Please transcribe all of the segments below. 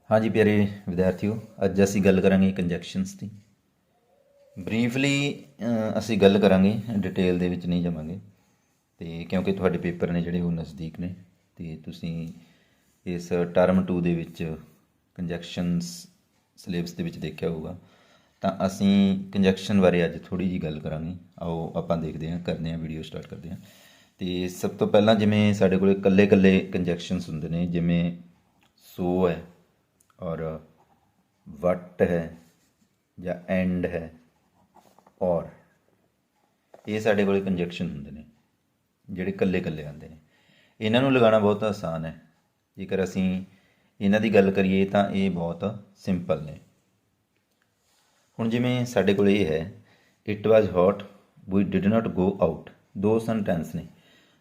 हाँ जी प्यारे विद्यार्थियों, ਅੱਜ ਅਸੀਂ ਗੱਲ ਕਰਾਂਗੇ ਕੰਜੈਕਸ਼ਨਸ ਦੀ। ਬਰੀਫਲੀ ਅਸੀਂ ਗੱਲ ਕਰਾਂਗੇ, ਡਿਟੇਲ ਦੇ ਵਿੱਚ ਨਹੀਂ ਜਾਵਾਂਗੇ ਤੇ ਕਿਉਂਕਿ ਤੁਹਾਡੇ ਪੇਪਰ ਨੇ ਜਿਹੜੇ ਉਹ ਨਜ਼ਦੀਕ ਨੇ ਤੇ ਤੁਸੀਂ ਇਸ ਟਰਮ 2 ਦੇ ਵਿੱਚ ਕੰਜੈਕਸ਼ਨਸ ਸਿਲੇਬਸ ਦੇ ਵਿੱਚ ਦੇਖਿਆ ਹੋਊਗਾ। ਤਾਂ ਅਸੀਂ ਕੰਜੈਕਸ਼ਨ ਬਾਰੇ ਅੱਜ ਥੋੜੀ ਜੀ ਗੱਲ ਕਰਾਂਗੇ। ਆਓ ਆਪਾਂ ਦੇਖਦੇ ਹਾਂ, ਕਰਦੇ ਹਾਂ, ਵੀਡੀਓ ਸਟਾਰਟ ਕਰਦੇ ਹਾਂ। ਤੇ ਸਭ ਤੋਂ ਪਹਿਲਾਂ ਜਿਵੇਂ ਸਾਡੇ ਕੋਲ ਇਕੱਲੇ ਕੰਜੈਕਸ਼ਨਸ ਹੁੰਦੇ ਨੇ, ਜਿਵੇਂ ਸੋ ਹੈ और वट है ਜਾਂ ਐਂਡ ਹੈ ਔਰ, ਇਹ ਸਾਡੇ ਕੋਲ ਕੰਜੈਕਸ਼ਨ ਹੁੰਦੇ ਨੇ ਜਿਹੜੇ ਇਕੱਲੇ ਆਉਂਦੇ ਨੇ। ਇਹਨਾਂ ਨੂੰ ਲਗਾਉਣਾ ਬਹੁਤ ਆਸਾਨ ਹੈ। ਜੇਕਰ ਅਸੀਂ ਇਹਨਾਂ ਦੀ ਗੱਲ ਕਰੀਏ ਤਾਂ ਇਹ ਬਹੁਤ ਸਿੰਪਲ ਨੇ। ਹੁਣ ਜਿਵੇਂ ਸਾਡੇ ਕੋਲ ਇਹ ਹੈ, it was hot we did not go out. ਦੋ ਸੈਂਟੈਂਸ ਨੇ,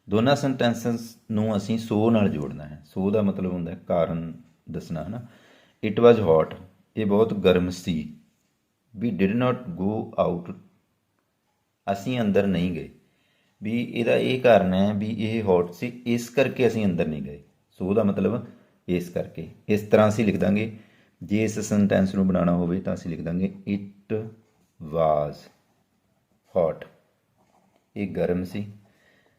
ਦੋਨਾਂ ਸੈਂਟੈਂਸਸ ਨੂੰ ਅਸੀਂ ਸੋ ਨਾਲ ਜੋੜਨਾ ਹੈ। ਸੋ ਦਾ ਮਤਲਬ ਹੁੰਦਾ ਕਾਰਨ ਦੱਸਣਾ, ਹੈ ਨਾ। ਇਟ ਵਾਜ਼ ਹੌਟ, ਇਹ ਬਹੁਤ ਗਰਮ ਸੀ। ਵੀ ਡਿਡ ਨਾਟ ਗੋ ਆਊਟ, ਅਸੀਂ ਅੰਦਰ ਨਹੀਂ ਗਏ। ਵੀ ਇਹਦਾ ਇਹ ਕਾਰਨ ਹੈ ਵੀ ਇਹ ਹੌਟ ਸੀ, ਇਸ ਕਰਕੇ ਅਸੀਂ ਅੰਦਰ ਨਹੀਂ ਗਏ। ਸੋ ਦਾ ਮਤਲਬ ਇਸ ਕਰਕੇ। ਇਸ ਤਰ੍ਹਾਂ ਅਸੀਂ ਲਿਖ ਦਾਂਗੇ, ਜੇ ਇਸ ਸੈਂਟੈਂਸ ਨੂੰ ਬਣਾਉਣਾ ਹੋਵੇ ਤਾਂ ਅਸੀਂ ਲਿਖ ਦਾਂਗੇ ਇਟ ਵਾਜ਼ ਹੌਟ, ਇਹ ਗਰਮ ਸੀ।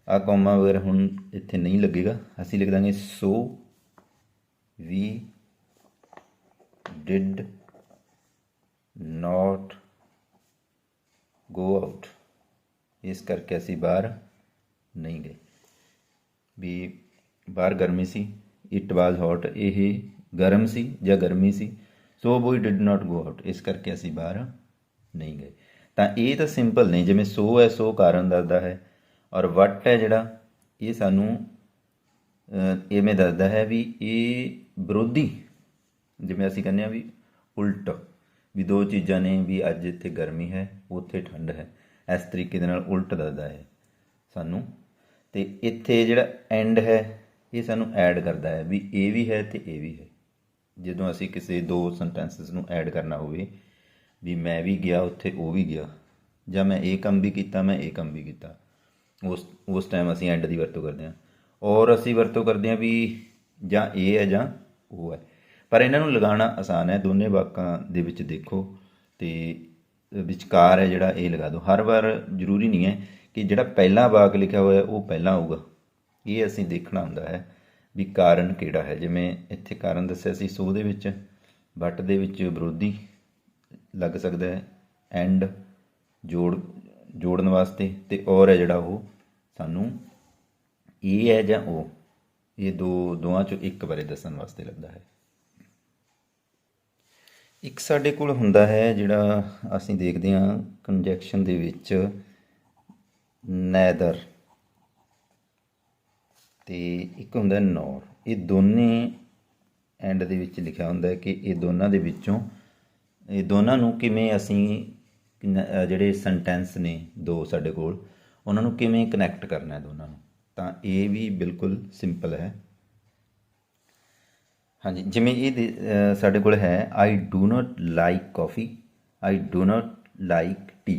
ਆਹ ਕੌਮਾ ਵਗੈਰਾ ਹੁਣ ਇੱਥੇ ਨਹੀਂ ਲੱਗੇਗਾ, ਅਸੀਂ ਲਿਖ ਦਾਂਗੇ ਸੋ ਵੀ did not go out, ਇਸ ਕਰਕੇ ਅਸੀਂ ਬਾਹਰ ਨਹੀਂ ਗਏ। ਵੀ ਬਾਹਰ ਗਰਮੀ ਸੀ, ਇਟ ਵਾਜ਼ ਹੌਟ, ਇਹ ਗਰਮ ਸੀ ਜਾਂ ਗਰਮੀ ਸੀ। ਸੋ ਵੀ ਡਿਡ ਨਾਟ ਗੋ ਆਊਟ, ਇਸ ਕਰਕੇ ਅਸੀਂ ਬਾਹਰ ਨਹੀਂ ਗਏ। ਤਾਂ ਇਹ ਤਾਂ ਸਿੰਪਲ ਨੇ। ਜਿਵੇਂ ਸੋ ਹੈ, ਸੋ ਕਾਰਨ ਦੱਸਦਾ ਹੈ, ਔਰ ਵਟ ਹੈ ਜਿਹੜਾ, ਇਹ ਸਾਨੂੰ ਇਵੇਂ ਦੱਸਦਾ ਹੈ ਵੀ ਇਹ ਵਿਰੋਧੀ, ਜਿਵੇਂ ਅਸੀਂ ਕਹਿੰਦੇ ਹਾਂ ਵੀ ਉਲਟ, ਵੀ ਦੋ ਚੀਜ਼ਾਂ ਨੇ, ਵੀ ਅੱਜ ਇੱਥੇ ਗਰਮੀ ਹੈ, ਉੱਥੇ ਠੰਡ ਹੈ। ਇਸ ਤਰੀਕੇ ਦੇ ਨਾਲ ਉਲਟ ਦੱਸਦਾ ਹੈ ਸਾਨੂੰ। ਅਤੇ ਇੱਥੇ ਜਿਹੜਾ ਐਂਡ ਹੈ, ਇਹ ਸਾਨੂੰ ਐਡ ਕਰਦਾ ਹੈ ਵੀ ਇਹ ਵੀ ਹੈ ਅਤੇ ਇਹ ਵੀ ਹੈ। ਜਦੋਂ ਅਸੀਂ ਕਿਸੇ ਦੋ ਸੈਂਟੈਂਸਿਸ ਨੂੰ ਐਡ ਕਰਨਾ ਹੋਵੇ, ਵੀ ਮੈਂ ਵੀ ਗਿਆ ਉੱਥੇ, ਉਹ ਵੀ ਗਿਆ, ਜਾਂ ਮੈਂ ਇਹ ਕੰਮ ਵੀ ਕੀਤਾ, ਮੈਂ ਇਹ ਕੰਮ ਵੀ ਕੀਤਾ, ਉਸ ਟਾਈਮ ਅਸੀਂ ਐਂਡ ਦੀ ਵਰਤੋਂ ਕਰਦੇ ਹਾਂ। ਔਰ ਅਸੀਂ ਵਰਤੋਂ ਕਰਦੇ ਹਾਂ ਵੀ ਜਾਂ ਇਹ ਹੈ ਜਾਂ ਉਹ ਹੈ। ਪਰ ਇਹਨਾਂ ਨੂੰ ਲਗਾਉਣਾ ਆਸਾਨ ਹੈ। ਦੋਨੇ ਵਾਕਾਂ ਦੇ ਵਿੱਚ ਦੇਖੋ ਅਤੇ ਵਿਚਕਾਰ ਹੈ ਜਿਹੜਾ, ਇਹ ਲਗਾ ਦਿਓ। ਹਰ ਵਾਰ ਜ਼ਰੂਰੀ ਨਹੀਂ ਹੈ ਕਿ ਜਿਹੜਾ ਪਹਿਲਾ ਵਾਕ ਲਿਖਿਆ ਹੋਇਆ ਉਹ ਪਹਿਲਾਂ ਆਊਗਾ। ਇਹ ਅਸੀਂ ਦੇਖਣਾ ਹੁੰਦਾ ਹੈ ਵੀ ਕਾਰਨ ਕਿਹੜਾ ਹੈ। ਜਿਵੇਂ ਇੱਥੇ ਕਾਰਨ ਦੱਸਿਆ ਸੀ ਸੋ ਦੇ ਵਿੱਚ, ਬਟ ਦੇ ਵਿੱਚ ਵਿਰੋਧੀ ਲੱਗ ਸਕਦਾ ਹੈ, ਐਂਡ ਜੋੜਨ ਵਾਸਤੇ, ਅਤੇ ਔਰ ਹੈ ਜਿਹੜਾ ਉਹ ਸਾਨੂੰ ਇਹ ਹੈ ਜਾਂ ਉਹ, ਇਹ ਦੋਵਾਂ 'ਚੋਂ ਇੱਕ ਬਾਰੇ ਦੱਸਣ ਵਾਸਤੇ ਲੱਗਦਾ ਹੈ। ਇੱਕ ਸਾਡੇ ਕੋਲ ਹੁੰਦਾ ਹੈ ਜਿਹੜਾ ਅਸੀਂ ਦੇਖਦੇ ਹਾਂ ਕੰਜੈਕਸ਼ਨ ਦੇ ਵਿੱਚ, ਨੈਦਰ, ਅਤੇ ਇੱਕ ਹੁੰਦਾ ਨੌਰ। ਇਹ ਦੋਨੇ ਐਂਡ ਦੇ ਵਿੱਚ ਲਿਖਿਆ ਹੁੰਦਾ ਕਿ ਇਹ ਦੋਨਾਂ ਦੇ ਵਿੱਚੋਂ, ਇਹ ਦੋਨਾਂ ਨੂੰ ਕਿਵੇਂ ਅਸੀਂ, ਜਿਹੜੇ ਸੈਂਟੈਂਸ ਨੇ ਦੋ ਸਾਡੇ ਕੋਲ, ਉਹਨਾਂ ਨੂੰ ਕਿਵੇਂ ਕਨੈਕਟ ਕਰਨਾ ਹੈ ਦੋਨਾਂ ਨੂੰ। ਤਾਂ ਇਹ ਵੀ ਬਿਲਕੁਲ ਸਿੰਪਲ ਹੈ। ਹਾਂਜੀ, ਜਿਵੇਂ ਇਹ ਸਾਡੇ ਕੋਲ ਹੈ, I do not like coffee, I do not like tea.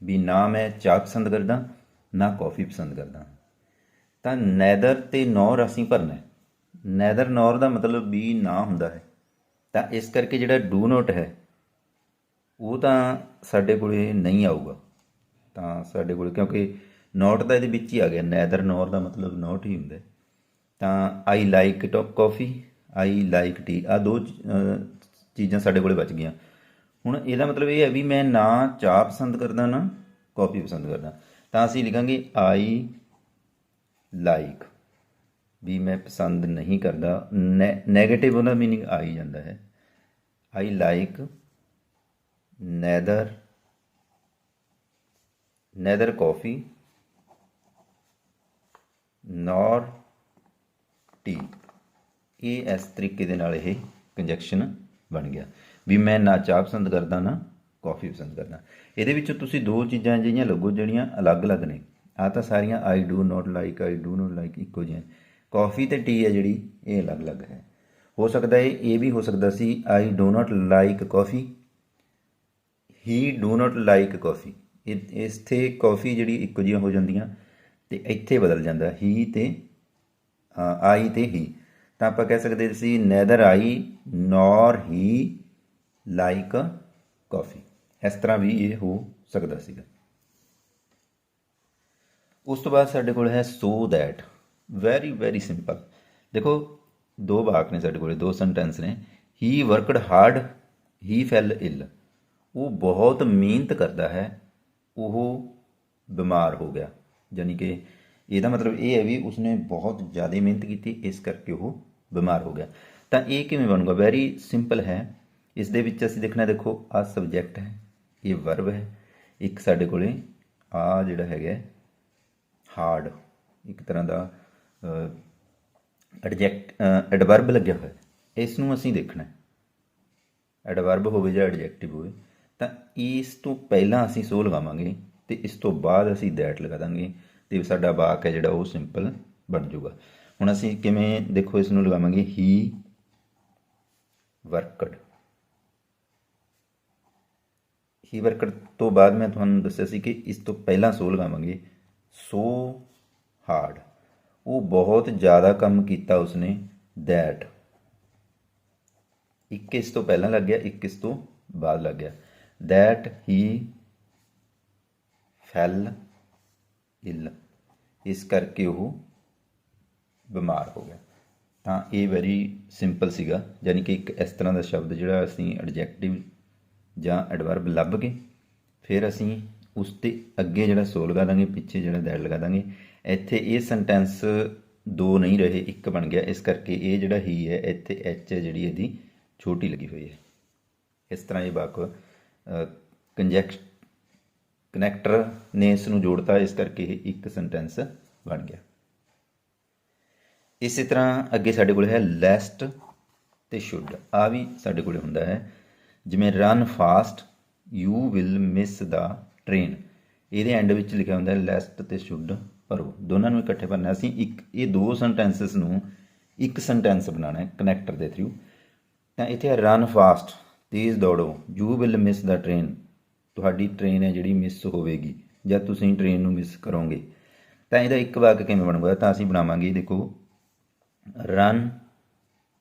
ਵੀ ਨਾ ਮੈਂ ਚਾਹ ਪਸੰਦ ਕਰਦਾ, ਨਾ ਕੌਫੀ ਪਸੰਦ ਕਰਦਾ। ਤਾਂ ਨੈਦਰ ਅਤੇ ਨੌਰ ਅਸੀਂ ਭਰਨਾ। ਨੈਦਰ ਨੌਰ ਦਾ ਮਤਲਬ ਵੀ ਨਾ ਹੁੰਦਾ ਹੈ, ਤਾਂ ਇਸ ਕਰਕੇ ਜਿਹੜਾ ਡੂ ਨਾਟ ਹੈ ਉਹ ਤਾਂ ਸਾਡੇ ਕੋਲ ਨਹੀਂ ਆਊਗਾ। ਤਾਂ ਸਾਡੇ ਕੋਲ, ਕਿਉਂਕਿ ਨੋਟ ਤਾਂ ਇਹਦੇ ਵਿੱਚ ਹੀ ਆ ਗਿਆ, ਨੈਦਰ ਨੌਰ ਦਾ ਮਤਲਬ ਨੋਟ ਹੀ ਹੁੰਦਾ। ਤਾਂ I like coffee, I like T, ਆਹ ਦੋ ਚੀਜ਼ਾਂ ਸਾਡੇ ਕੋਲ ਬਚ ਗਈਆਂ। ਹੁਣ ਇਹਦਾ ਮਤਲਬ ਇਹ ਹੈ ਵੀ ਮੈਂ ਨਾ ਚਾਹ ਪਸੰਦ ਕਰਦਾ, ਨਾ ਕੌਫੀ ਪਸੰਦ ਕਰਦਾ। ਤਾਂ ਅਸੀਂ ਲਿਖਾਂਗੇ ਆਈ ਲਾਈਕ, ਵੀ ਮੈਂ ਪਸੰਦ ਨਹੀਂ ਕਰਦਾ। ਨੈਗੇਟਿਵ ਉਹਦਾ ਮੀਨਿੰਗ ਆ ਹੀ ਜਾਂਦਾ ਹੈ। I like neither coffee nor tea. ਇਹ ਇਸ ਤਰੀਕੇ ਦੇ ਨਾਲ ਇਹ ਕੰਜੈਕਸ਼ਨ ਬਣ ਗਿਆ ਵੀ ਮੈਂ ਨਾ ਚਾਹ ਪਸੰਦ ਕਰਦਾ, ਨਾ ਕੌਫੀ ਪਸੰਦ ਕਰਦਾ। ਇਹਦੇ ਵਿੱਚੋਂ ਤੁਸੀਂ ਦੋ ਚੀਜ਼ਾਂ ਜਿਹੀਆਂ ਲੱਗੋ ਜਿਹੜੀਆਂ ਅਲੱਗ-ਅਲੱਗ ਨੇ। ਆਹ ਤਾਂ ਸਾਰੀਆਂ ਆਈ do not like, I do not like ਇੱਕੋ ਜਿਹੀਆਂ। ਕੌਫੀ ਅਤੇ ਟੀ ਹੈ ਜਿਹੜੀ, ਇਹ ਅਲੱਗ-ਅਲੱਗ ਹੈ। ਹੋ ਸਕਦਾ ਇਹ ਵੀ ਹੋ ਸਕਦਾ ਸੀ, I do not like coffee, he do not like coffee. ਇੱਥੇ ਕੌਫੀ ਜਿਹੜੀ ਇੱਕੋ ਜਿਹੀਆਂ ਹੋ ਜਾਂਦੀਆਂ, ਅਤੇ ਇੱਥੇ ਬਦਲ ਜਾਂਦਾ ਹੀ ਅਤੇ ਆਈ ਅਤੇ ਹੀ। ਤਾਂ ਆਪਾਂ ਕਹਿ ਸਕਦੇ ਸੀ ਨੈਦਰ ਆਈ ਨੌਰ ਹੀ ਲਾਈਕ ਕਾਫੀ। ਇਸ ਤਰ੍ਹਾਂ ਵੀ ਇਹ ਹੋ ਸਕਦਾ ਸੀਗਾ। ਉਸ ਤੋਂ ਬਾਅਦ ਸਾਡੇ ਕੋਲ ਹੈ so that. Very very simple. ਦੇਖੋ ਦੋ ਵਾਕ ਨੇ ਸਾਡੇ ਕੋਲ, ਦੋ ਸੈਂਟੈਂਸ ਨੇ। ਹੀ ਵਰਕਡ ਹਾਰਡ, ਹੀ ਫੈਲ ਇਲ। ਉਹ ਬਹੁਤ ਮਿਹਨਤ ਕਰਦਾ ਹੈ, ਉਹ ਬਿਮਾਰ ਹੋ ਗਿਆ। ਯਾਨੀ ਕਿ ਇਹਦਾ ਮਤਲਬ ਇਹ ਹੈ ਵੀ ਉਸਨੇ ਬਹੁਤ ਜ਼ਿਆਦਾ ਮਿਹਨਤ ਕੀਤੀ, ਇਸ ਕਰਕੇ ਉਹ ਬਿਮਾਰ ਹੋ ਗਿਆ। ਤਾਂ ਇਹ ਕਿਵੇਂ ਬਣੂਗਾ? ਵੈਰੀ ਸਿੰਪਲ ਹੈ। ਇਸ ਦੇ ਵਿੱਚ ਅਸੀਂ ਦੇਖਣਾ, ਦੇਖੋ ਆਹ ਸਬਜੈਕਟ ਹੈ, ਇਹ ਵਰਬ ਹੈ, ਇੱਕ ਸਾਡੇ ਕੋਲੇ ਆ ਜਿਹੜਾ ਹੈਗਾ ਹਾਰਡ, ਇੱਕ ਤਰ੍ਹਾਂ ਦਾ ਐਡਵਰਬ ਲੱਗਿਆ ਹੋਇਆ। ਇਸ ਨੂੰ ਅਸੀਂ ਦੇਖਣਾ, ਐਡਵਰਬ ਹੋਵੇ ਜਾਂ ਐਡਜੈਕਟਿਵ ਹੋਵੇ। ਤਾਂ ਇਸ ਤੋਂ ਪਹਿਲਾਂ ਅਸੀਂ ਸੋ ਲਗਾਵਾਂਗੇ ਅਤੇ ਇਸ ਤੋਂ ਬਾਅਦ ਅਸੀਂ ਦੈਟ ਲਗਾ ਦਾਂਗੇ ਅਤੇ ਸਾਡਾ ਵਾਕ ਹੈ ਜਿਹੜਾ ਉਹ ਸਿੰਪਲ ਬਣ ਜਾਊਗਾ। ਹੁਣ ਅਸੀਂ ਕਿਵੇਂ ਦੇਖੋ ਇਸ ਨੂੰ ਲਗਾਵਾਂਗੇ, ਹੀ ਵਰਕਡ। ਹੀ ਵਰਕਡ ਤੋਂ ਬਾਅਦ ਮੈਂ ਤੁਹਾਨੂੰ ਦੱਸਿਆ ਸੀ ਕਿ ਇਸ ਤੋਂ ਪਹਿਲਾਂ ਸੋ ਲਗਾਵਾਂਗੇ, ਸੋ ਹਾਰਡ। ਉਹ ਬਹੁਤ ਜ਼ਿਆਦਾ ਕੰਮ ਕੀਤਾ ਉਸਨੇ, ਦੈਟ। ਇੱਕ ਇਸ ਤੋਂ ਪਹਿਲਾਂ ਲੱਗ ਗਿਆ, ਇੱਕ ਇਸ ਤੋਂ ਬਾਅਦ ਲੱਗ ਗਿਆ। ਦੈਟ ਹੀ ਫੈਲ ਇਲ, ਇਸ ਕਰਕੇ ਉਹ ਬਿਮਾਰ ਹੋ ਗਿਆ। ਤਾਂ ਇਹ ਵੈਰੀ ਸਿੰਪਲ ਸੀਗਾ। ਯਾਨੀ ਕਿ ਇੱਕ ਇਸ ਤਰ੍ਹਾਂ ਦਾ ਸ਼ਬਦ ਜਿਹੜਾ ਅਸੀਂ ਐਡਜੈਕਟਿਵ ਜਾਂ ਐਡਵਰਬ ਲੱਭ ਕੇ ਫਿਰ ਅਸੀਂ ਉਸ 'ਤੇ ਅੱਗੇ ਜਿਹੜਾ ਸੋ ਲਗਾ ਦਾਂਗੇ, ਪਿੱਛੇ ਜਿਹੜਾ ਦੈਟ ਲਗਾ ਦਾਂਗੇ। ਇੱਥੇ ਇਹ ਸੈਂਟੈਂਸ ਦੋ ਨਹੀਂ ਰਹੇ, ਇੱਕ ਬਣ ਗਿਆ। ਇਸ ਕਰਕੇ ਇਹ ਜਿਹੜਾ ਹੀ ਹੈ ਇੱਥੇ ਐਚ ਹੈ ਜਿਹੜੀ ਇਹਦੀ ਛੋਟੀ ਲੱਗੀ ਹੋਈ ਹੈ। ਇਸ ਤਰ੍ਹਾਂ ਇਹ ਵਾਕ ਕਨੈਕਟਰ ਨੇ ਇਸ ਨੂੰ ਜੋੜਤਾ, ਇਸ ਕਰਕੇ ਇਹ ਇੱਕ ਸੈਂਟੈਂਸ ਬਣ ਗਿਆ। ਇਸੇ ਤਰ੍ਹਾਂ ਅੱਗੇ ਸਾਡੇ ਕੋਲ ਹੈ ਲੈਸਟ ਅਤੇ ਸ਼ੁੱਡ। ਆ ਵੀ ਸਾਡੇ ਕੋਲ ਹੁੰਦਾ ਹੈ, ਜਿਵੇਂ run fast you will miss the train. ਇਹਦੇ ਐਂਡ ਵਿੱਚ ਲਿਖਿਆ ਹੁੰਦਾ ਲੈਸਟ ਅਤੇ ਸ਼ੁੱਡ ਭਰੋ, ਦੋਨਾਂ ਨੂੰ ਇਕੱਠੇ ਭਰਨਾ। ਅਸੀਂ ਇਹ ਦੋ ਸੈਂਟੈਂਸਸ ਨੂੰ ਇੱਕ ਸੈਂਟੈਂਸ ਬਣਾਉਣਾ ਹੈ ਕਨੈਕਟਰ ਦੇ ਥਰੂ। ਤਾਂ ਇੱਥੇ ਰਨ ਫਾਸਟ, ਤੇਜ਼ ਦੌੜੋ। You will miss the train, ਤੁਹਾਡੀ ਟ੍ਰੇਨ ਹੈ ਜਿਹੜੀ ਮਿਸ ਹੋਵੇਗੀ ਜਾਂ ਤੁਸੀਂ ਟ੍ਰੇਨ ਨੂੰ ਮਿਸ ਕਰੋਗੇ। ਤਾਂ ਇਹਦਾ ਇੱਕ ਵਾਕ ਕਿਵੇਂ ਬਣੂਗਾ? ਤਾਂ ਅਸੀਂ ਬਣਾਵਾਂਗੇ, ਦੇਖੋ ਰਨ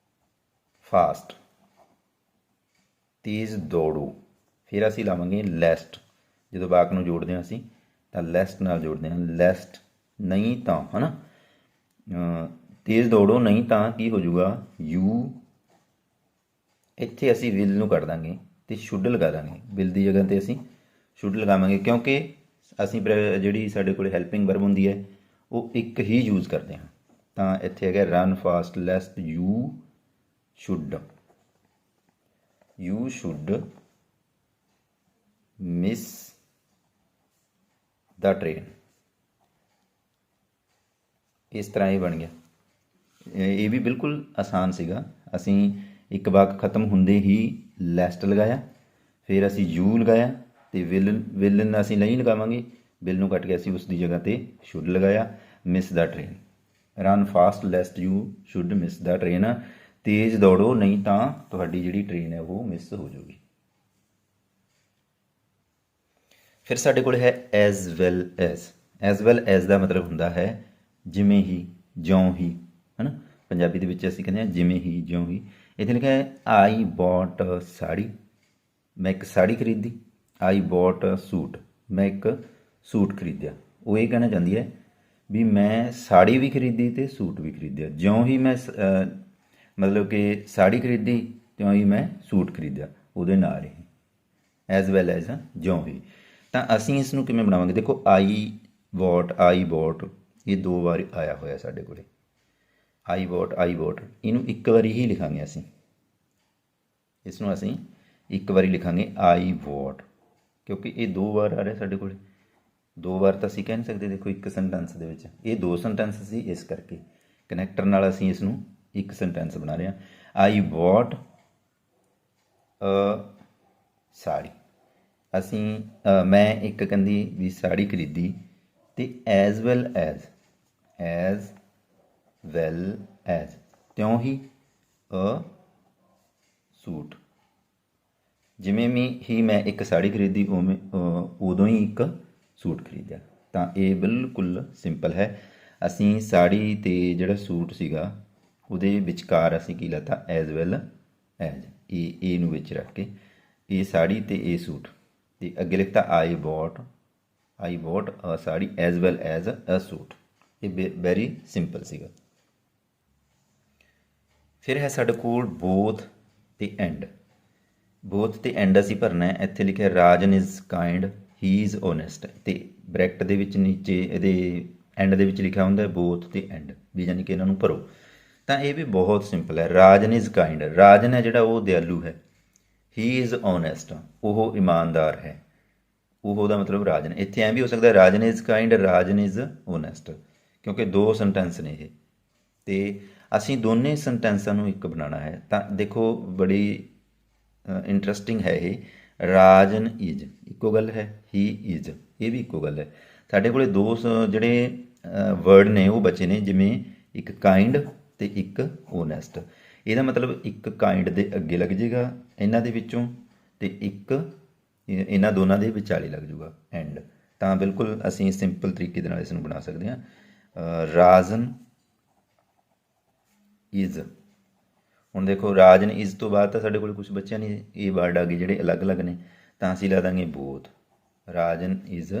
ਫਾਸਟ, ਤੇਜ਼ ਦੌੜੋ। ਫਿਰ ਅਸੀਂ ਲਾਵਾਂਗੇ ਲੈਸਟ। ਜਦੋਂ ਵਾਕ ਨੂੰ ਜੋੜਦੇ ਹਾਂ ਅਸੀਂ ਤਾਂ ਲੈਸਟ ਨਾਲ ਜੋੜਦੇ ਹਾਂ, ਲੈਸਟ ਨਹੀਂ ਤਾਂ, ਹੈ ਨਾ। ਤੇਜ਼ ਦੌੜੋ ਨਹੀਂ ਤਾਂ ਕੀ ਹੋ ਜਾਊਗਾ, ਯੂ। ਇੱਥੇ ਅਸੀਂ ਵਿਲ ਨੂੰ ਕੱਢ ਦਾਂਗੇ ਅਤੇ ਸ਼ੁੱਡ ਲਗਾ ਦਾਂਗੇ। ਵਿਲ ਦੀ ਜਗ੍ਹਾ 'ਤੇ ਅਸੀਂ ਸ਼ੁੱਡ ਲਗਾਵਾਂਗੇ, ਕਿਉਂਕਿ ਅਸੀਂ ਜਿਹੜੀ ਸਾਡੇ ਕੋਲ ਹੈਲਪਿੰਗ ਵਰਬ ਹੁੰਦੀ ਹੈ ਉਹ ਇੱਕ ਹੀ ਯੂਜ਼ ਕਰਦੇ ਹਾਂ। ਤਾਂ ਇੱਥੇ ਹੈਗਾ run fast lest you should, you should miss the train. ਇਸ ਤਰ੍ਹਾਂ ਇਹ ਬਣ ਗਿਆ। ਇਹ ਵੀ ਬਿਲਕੁਲ ਆਸਾਨ ਸੀਗਾ। ਅਸੀਂ ਇੱਕ ਵਾਕ ਖਤਮ ਹੁੰਦੇ ਹੀ ਲੈਸਟ ਲਗਾਇਆ, ਫਿਰ ਅਸੀਂ ਯੂ ਲਗਾਇਆ ਅਤੇ ਵਿਲ ਅਸੀਂ ਨਹੀਂ ਲਗਾਵਾਂਗੇ, ਵਿਲ ਨੂੰ ਕੱਟ ਕੇ ਅਸੀਂ ਉਸ ਦੀ ਜਗ੍ਹਾ 'ਤੇ ਸ਼ੁੱਡ ਲਗਾਇਆ। Miss the train, run fast lest you should miss the train. ਤੇਜ਼ ਦੌੜੋ ਨਹੀਂ ਤਾਂ ਤੁਹਾਡੀ ਜਿਹੜੀ ਟ੍ਰੇਨ ਹੈ ਉਹ ਮਿਸ ਹੋ ਜਾਊਗੀ। ਫਿਰ ਸਾਡੇ ਕੋਲ ਹੈ as well as. As well as ਦਾ ਮਤਲਬ ਹੁੰਦਾ ਹੈ ਜਿਵੇਂ ਹੀ, ਜਿਉਂ ਹੀ, ਹੈ ਨਾ। ਪੰਜਾਬੀ ਦੇ ਵਿੱਚ ਅਸੀਂ ਕਹਿੰਦੇ ਹਾਂ ਜਿਵੇਂ ਹੀ, ਜਿਉਂ ਹੀ। ਇੱਥੇ ਲਿਖਿਆ ਹੈ ਆਈ ਬੋਟ ਸਾੜੀ, ਮੈਂ ਇੱਕ ਸਾੜੀ ਖਰੀਦੀ। ਆਈ ਬੋਟ ਸੂਟ, ਮੈਂ ਇੱਕ ਸੂਟ ਖਰੀਦਿਆ। ਉਹ ਇਹ ਕਹਿਣਾ ਚਾਹੁੰਦੀ ਹੈ ਵੀ ਮੈਂ ਸਾੜੀ ਵੀ ਖਰੀਦੀ ਅਤੇ ਸੂਟ ਵੀ ਖਰੀਦਿਆ। ਜਿਉਂ ਹੀ ਮੈਂ ਮਤਲਬ ਕਿ ਸਾੜੀ ਖਰੀਦੀ ਤਿਉਂ ਹੀ ਮੈਂ ਸੂਟ ਖਰੀਦਿਆ, ਉਹਦੇ ਨਾਲ ਹੀ ਐਜ਼ ਵੈਲ ਐਜ਼ ਜਿਉਂ ਹੀ। ਤਾਂ ਅਸੀਂ ਇਸ ਨੂੰ ਕਿਵੇਂ ਬਣਾਵਾਂਗੇ? ਦੇਖੋ ਆਈ ਬੋਟ ਇਹ ਦੋ ਵਾਰ ਆਇਆ ਹੋਇਆ ਸਾਡੇ ਕੋਲ। ਆਈ ਬੋਟ ਇਹਨੂੰ ਇੱਕ ਵਾਰੀ ਹੀ ਲਿਖਾਂਗੇ ਅਸੀਂ, ਇਸ ਨੂੰ ਅਸੀਂ ਇੱਕ ਵਾਰੀ ਲਿਖਾਂਗੇ ਆਈ ਬੋਟ, ਕਿਉਂਕਿ ਇਹ ਦੋ ਵਾਰ ਆ ਰਿਹਾ ਸਾਡੇ ਕੋਲ। ਦੋ ਵਾਰ ਤਾਂ ਅਸੀਂ ਕਹਿ ਨਹੀਂ ਸਕਦੇ, ਦੇਖੋ ਇੱਕ ਸੈਂਟੈਂਸ ਦੇ ਵਿੱਚ ਇਹ ਦੋ ਸੈਂਟੈਂਸ ਸੀ, ਇਸ ਕਰਕੇ ਕਨੈਕਟਰ ਨਾਲ ਅਸੀਂ ਇਸ ਨੂੰ ਇੱਕ ਸੈਂਟੈਂਸ ਬਣਾ ਰਹੇ ਹਾਂ। ਆਈ ਬੋਟ ਸਾੜੀ, ਅਸੀਂ ਮੈਂ ਇੱਕ ਕਹਿੰਦੀ ਵੀ ਸਾੜੀ ਖਰੀਦੀ, ਅਤੇ ਐਜ਼ ਵੈਲ ਐਜ਼ ਤਿਉਂ ਹੀ ਸੂਟ। ਜਿਵੇਂ ਹੀ ਮੈਂ ਇੱਕ ਸਾੜੀ ਖਰੀਦੀ ਉਵੇਂ ਉਦੋਂ ਹੀ ਇੱਕ ਸੂਟ ਖਰੀਦਿਆ। ਤਾਂ ਇਹ ਬਿਲਕੁਲ ਸਿੰਪਲ ਹੈ। ਅਸੀਂ ਸਾੜੀ ਅਤੇ ਜਿਹੜਾ ਸੂਟ ਸੀਗਾ ਉਹਦੇ ਵਿਚਕਾਰ ਅਸੀਂ ਕੀ ਲਾਤਾ ਐਜ਼ ਵੈਲ ਐਜ਼, ਇਹ ਨੂੰ ਵਿੱਚ ਰੱਖ ਕੇ ਇਹ ਸਾੜੀ ਤੇ ਇਹ ਸੂਟ, ਤੇ ਅੱਗੇ ਲਿਖਤਾ I bought a sari as well as a suit. ਇਹ ਵੈਰੀ ਸਿੰਪਲ ਸੀਗਾ। ਫਿਰ ਹੈ ਸਾਡੇ ਕੋਲ ਬੋਥ ਤੇ ਐਂਡ। ਬੋਥ ਤੇ ਐਂਡ ਅਸੀਂ ਭਰਨਾ ਹੈ। ਇੱਥੇ ਲਿਖਿਆ Rajan is kind, he is honest, ਤੇ ਬ੍ਰੈਕਟ ਦੇ ਵਿੱਚ ਨੀਚੇ ਇਹਦੇ ਐਂਡ ਦੇ ਵਿੱਚ ਲਿਖਿਆ ਹੁੰਦਾ ਬੋਥ ਤੇ ਐਂਡ, ਵੀ ਯਾਨੀ ਕਿ ਇਹਨਾਂ ਨੂੰ ਭਰੋ। ਤਾਂ ਇਹ ਵੀ ਬਹੁਤ ਸਿੰਪਲ ਹੈ। ਰਾਜਨ ਇਜ਼ ਕਾਇੰਡ, ਰਾਜਨ ਹੈ ਜਿਹੜਾ ਉਹ ਦਿਆਲੂ ਹੈ। ਹੀ ਇਜ਼ ਓਨੈਸਟ, ਉਹ ਇਮਾਨਦਾਰ ਹੈ। ਉਹ ਦਾ ਮਤਲਬ ਰਾਜਨ। ਇੱਥੇ ਐਂ ਵੀ ਹੋ ਸਕਦਾ Rajan is kind, Rajan is honest, ਕਿਉਂਕਿ ਦੋ ਸੈਂਟੈਂਸ ਨੇ ਇਹ, ਤੇ ਅਸੀਂ ਦੋਨੇ ਸੈਂਟੈਂਸਾਂ ਨੂੰ ਇੱਕ ਬਣਾਉਣਾ ਹੈ। ਤਾਂ ਦੇਖੋ ਬੜੀ ਇੰਟਰਸਟਿੰਗ ਹੈ ਇਹ। ਰਾਜਨ ਇਜ਼ ਇੱਕੋ ਗੱਲ ਹੈ, ਹੀ ਇਜ਼ ਇਹ ਵੀ ਇੱਕੋ ਗੱਲ ਹੈ। ਸਾਡੇ ਕੋਲ ਦੋ ਜਿਹੜੇ ਵਰਡ ਨੇ ਉਹ ਬਚੇ ਨੇ, ਜਿਵੇਂ ਇੱਕ ਕਾਇੰਡ ਤੇ ਇੱਕ ਓਨੈਸਟ। ਇਹਦਾ ਮਤਲਬ ਇੱਕ ਕਾਇੰਡ ਦੇ ਅੱਗੇ ਲੱਗ ਜਾਏਗਾ ਇਹਨਾਂ ਦੇ ਵਿੱਚੋਂ, ਤੇ ਇੱਕ ਇਹਨਾਂ ਦੋਨਾਂ ਦੇ ਵਿਚਾਲੇ ਲੱਗ ਜਾਊਗਾ ਐਂਡ। ਤਾਂ ਬਿਲਕੁਲ ਅਸੀਂ ਸਿੰਪਲ ਤਰੀਕੇ ਦੇ ਨਾਲ ਇਸ ਨੂੰ ਬਣਾ ਸਕਦੇ ਹਾਂ। ਰਾਜਨ ਇਜ਼, ਹੁਣ ਦੇਖੋ ਰਾਜਨ ਇਜ਼ ਤੋਂ ਬਾਅਦ ਤਾਂ ਸਾਡੇ ਕੋਲ ਕੁਝ ਬਚਿਆ ਨਹੀਂ, ਇਹ ਵਰਡ ਆ ਗਏ ਜਿਹੜੇ ਅਲੱਗ-ਅਲੱਗ ਨੇ, ਤਾਂ ਅਸੀਂ ਲਾ ਦਾਂਗੇ ਬੋਥ। ਰਾਜਨ ਇਜ਼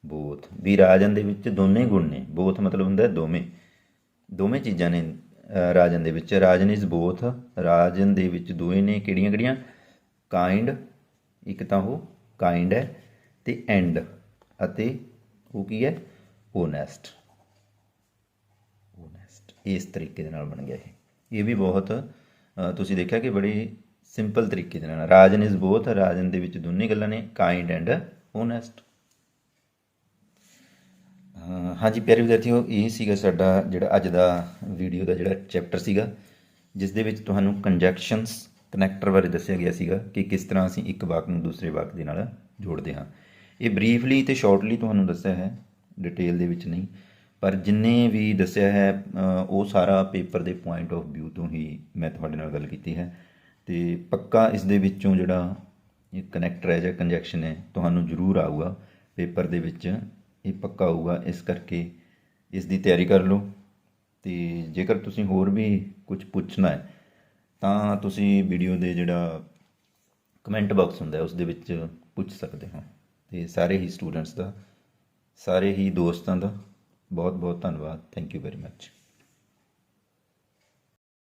ਬੋਥ, ਵੀ ਰਾਜਨ ਦੇ ਵਿੱਚ ਦੋਨੇ ਗੁਣ ਨੇ। ਬੋਥ ਮਤਲਬ ਹੁੰਦਾ ਦੋਵੇਂ ਚੀਜ਼ਾਂ ਨੇ ਰਾਜਨ ਦੇ ਵਿੱਚ। ਰਾਜਨ ਇਜ਼ ਬੋਥ, ਰਾਜਨ ਦੇ ਵਿੱਚ ਦੋਵੇਂ ਨੇ, ਕਿਹੜੀਆਂ ਕਾਇੰਡ, ਇੱਕ ਤਾਂ ਉਹ ਕਾਇੰਡ ਹੈ, ਤੇ ਐਂਡ, ਅਤੇ ਉਹ ਕੀ ਹੈ ਓਨੈਸਟ। ਇਸ ਤਰੀਕੇ ਦੇ ਨਾਲ ਬਣ ਗਿਆ ਇਹ ਵੀ ਬਹੁਤ ਤੁਸੀਂ ਦੇਖਿਆ ਕਿ ਬੜੀ ਸਿੰਪਲ ਤਰੀਕੇ ਦੇ ਨਾਲ। ਰਾਜਨ ਇਜ਼ ਬੋਥ, ਰਾਜਨ ਦੇ ਵਿੱਚ ਦੋਨੇ ਗੱਲਾਂ ਨੇ, ਕਾਇੰਡ ਐਂਡ ਓਨੈਸਟ। ਹਾਂਜੀ ਪਿਆਰੇ ਵਿਦਿਆਰਥੀਓ, ਇਹ ਸੀਗਾ ਸਾਡਾ ਜਿਹੜਾ ਅੱਜ ਦਾ ਵੀਡੀਓ ਦਾ ਜਿਹੜਾ ਚੈਪਟਰ ਸੀਗਾ, ਜਿਸ ਦੇ ਵਿੱਚ ਤੁਹਾਨੂੰ ਕੰਜੈਕਸ਼ਨਸ ਕਨੈਕਟਰ ਬਾਰੇ ਦੱਸਿਆ ਗਿਆ ਸੀਗਾ ਕਿ ਕਿਸ ਤਰ੍ਹਾਂ ਅਸੀਂ ਇੱਕ ਵਾਕ ਨੂੰ ਦੂਸਰੇ ਵਾਕ ਦੇ ਨਾਲ ਜੋੜਦੇ ਹਾਂ। ਇਹ ਬਰੀਫਲੀ ਅਤੇ ਸ਼ਾਰਟਲੀ ਤੁਹਾਨੂੰ ਦੱਸਿਆ ਹੈ, ਡਿਟੇਲ ਦੇ ਵਿੱਚ ਨਹੀਂ, ਪਰ ਜਿੰਨੇ ਵੀ ਦੱਸਿਆ ਹੈ ਉਹ ਸਾਰਾ ਪੇਪਰ ਦੇ ਪੁਆਇੰਟ ਆਫ ਵਿਊ ਤੋਂ ਹੀ ਮੈਂ ਤੁਹਾਡੇ ਨਾਲ ਗੱਲ ਕੀਤੀ ਹੈ। ਅਤੇ ਪੱਕਾ ਇਸ ਦੇ ਵਿੱਚੋਂ ਜਿਹੜਾ ਇਹ ਕਨੈਕਟਰ ਹੈ ਜਾਂ ਕੰਜੈਕਸ਼ਨ ਹੈ ਤੁਹਾਨੂੰ ਜ਼ਰੂਰ ਆਊਗਾ ਪੇਪਰ ਦੇ ਵਿੱਚ, ਇਹ ਪੱਕਾ ਆਊਗਾ। ਇਸ ਕਰਕੇ ਇਸ ਦੀ ਤਿਆਰੀ ਕਰ ਲਓ, ਅਤੇ ਜੇਕਰ ਤੁਸੀਂ ਹੋਰ ਵੀ ਕੁਝ ਪੁੱਛਣਾ ਹੈ ਤਾਂ ਤੁਸੀਂ ਵੀਡੀਓ ਦੇ ਜਿਹੜਾ ਕਮੈਂਟ ਬਾਕਸ ਹੁੰਦਾ ਉਸ ਦੇ ਵਿੱਚ ਪੁੱਛ ਸਕਦੇ ਹੋ। ਅਤੇ ਸਾਰੇ ਹੀ ਸਟੂਡੈਂਟਸ ਦਾ, ਸਾਰੇ ਹੀ ਦੋਸਤਾਂ ਦਾ ਬਹੁਤ ਬਹੁਤ ਧੰਨਵਾਦ। Thank you very much.